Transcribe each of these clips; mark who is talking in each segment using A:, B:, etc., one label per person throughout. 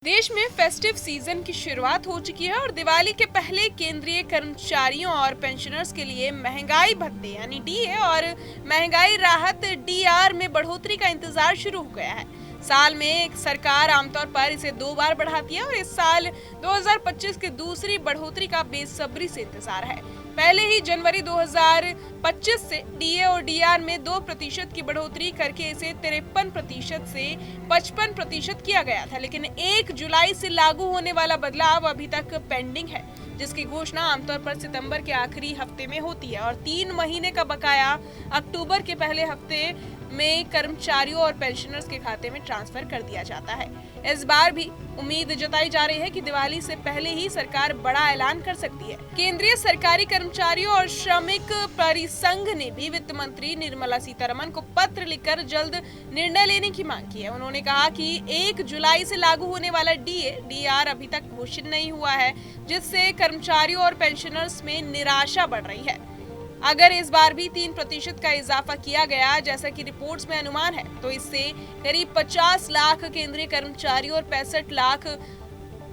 A: देश में festive season की शुरुआत हो चुकी है और दिवाली के पहले केंद्रीय कर्मचारियों और पेंशनर्स के लिए महंगाई भत्ते यानी डीए और महंगाई राहत डीआर में बढ़ोतरी का इंतजार शुरू हो गया है। साल में एक सरकार आमतौर पर इसे 2 बार बढ़ाती है और इस साल 2025 की दूसरी बढ़ोतरी का बेसब्री से इंतजार है। पहले ही जनवरी 2025 से डीए और डीआर में 2% की बढ़ोतरी करके इसे 53% से 55% किया गया था, लेकिन 1 जुलाई से लागू होने वाला बदलाव अभी तक पेंडिंग है, जिसकी घोषणा आमतौर पर सितंबर के आखिरी हफ्ते में होती है और 3 महीने का बकाया अक्टूबर के पहले हफ्ते में कर्मचारियों और पेंशनर्स के खाते में ट्रांसफर कर दिया जाता है। इस बार भी उम्मीद जताई जा रही है कि दिवाली से पहले ही सरकार बड़ा ऐलान कर सकती है। केंद्रीय सरकारी कर्मचारियों और श्रमिक परिसंघ ने भी वित्त मंत्री निर्मला सीतारमण को पत्र लिखकर जल्द निर्णय लेने की मांग की है। उन्होंने कहा कि 1 जुलाई से लागू होने वाला डीए डीआर अभी तक घोषित नहीं हुआ है, जिससे कर्मचारियों और पेंशनर्स में निराशा बढ़ रही है। अगर इस बार भी 3% का इजाफा किया गया जैसा कि रिपोर्ट्स में अनुमान है, तो इससे करीब 50 लाख केंद्रीय कर्मचारियों और 65 लाख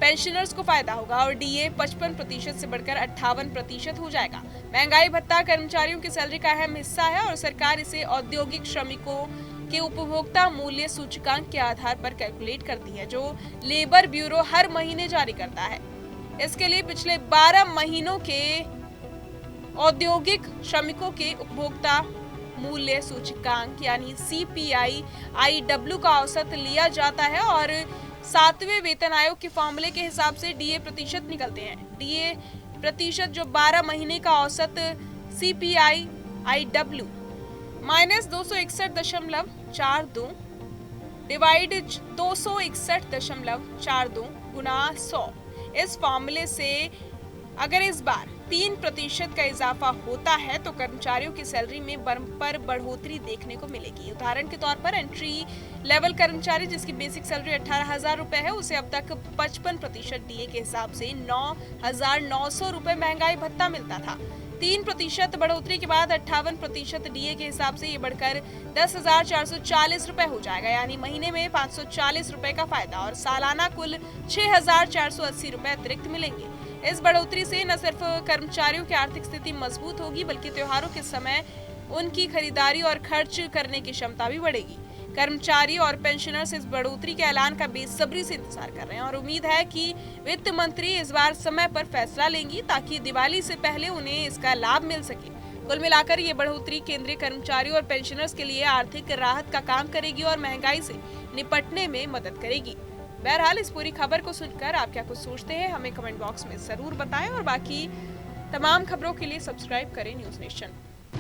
A: पेंशनर्स को फायदा होगा और डीए 55% से बढ़कर 58% हो जाएगा। महंगाई भत्ता कर्मचारियों की सैलरी का अहम हिस्सा है और सरकार इसे औद्योगिक श्रमिकों के उपभोक्ता मूल्य सूचकांक के आधार पर कैलकुलेट करती है, जो लेबर ब्यूरो हर महीने जारी करता है। इसके लिए पिछले 12 महीनों के औद्योगिक श्रमिकों के उपभोक्ता मूल्य सूचकांक यानी सीपीआई आईडब्ल्यू का औसत लिया जाता है और 7वें वेतन आयोग के फॉर्मूले के हिसाब से डीए प्रतिशत निकलते हैं। डीए प्रतिशत जो 12 महीने का औसत सीपीआई आईडब्ल्यू माइनस 261.42 डिवाइड 261.42 गुना 100। इस फॉर्मूले से अगर इस बार 3% का इजाफा होता है तो कर्मचारियों की सैलरी में बम्पर बढ़ोतरी देखने को मिलेगी। उदाहरण के तौर पर एंट्री लेवल कर्मचारी जिसकी बेसिक सैलरी 18,000 रुपए है, उसे अब तक 55% डीए के हिसाब से 9,900 रुपए महंगाई भत्ता मिलता था। 3% बढ़ोतरी के बाद 58% डीए के हिसाब से ये बढ़कर 10,440 रुपए हो जाएगा, यानी महीने में 540 रुपए का फायदा और सालाना कुल 6,480 रुपए अतिरिक्त मिलेंगे। इस बढ़ोतरी से न सिर्फ कर्मचारियों की आर्थिक स्थिति मजबूत होगी, बल्कि त्योहारों के समय उनकी खरीदारी और खर्च करने की क्षमता भी बढ़ेगी। कर्मचारी और पेंशनर्स इस बढ़ोतरी के ऐलान का बेसब्री से इंतजार कर रहे हैं और उम्मीद है कि वित्त मंत्री इस बार समय पर फैसला लेंगी ताकि दिवाली से पहले उन्हें इसका लाभ मिल सके। कुल मिलाकर ये बढ़ोतरी केंद्रीय कर्मचारियों और पेंशनर्स के लिए आर्थिक राहत का काम करेगी और महंगाई से निपटने में मदद करेगी। बहरहाल इस पूरी खबर को सुनकर आप क्या कुछ सोचते हैं, हमें कमेंट बॉक्स में जरूर बताएं और बाकी तमाम खबरों के लिए सब्सक्राइब करें न्यूज नेशन।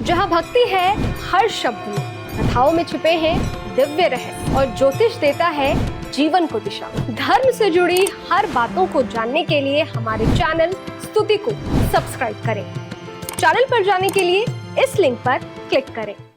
B: जहां भक्ति है हर शब्द में, कथाओं में छुपे हैं दिव्य रहस्य और ज्योतिष देता है जीवन को दिशा। धर्म से जुड़ी हर बातों को जानने के लिए हमारे चैनल स्तुति को सब्सक्राइब करें। चैनल पर जाने के लिए इस लिंक पर क्लिक करें।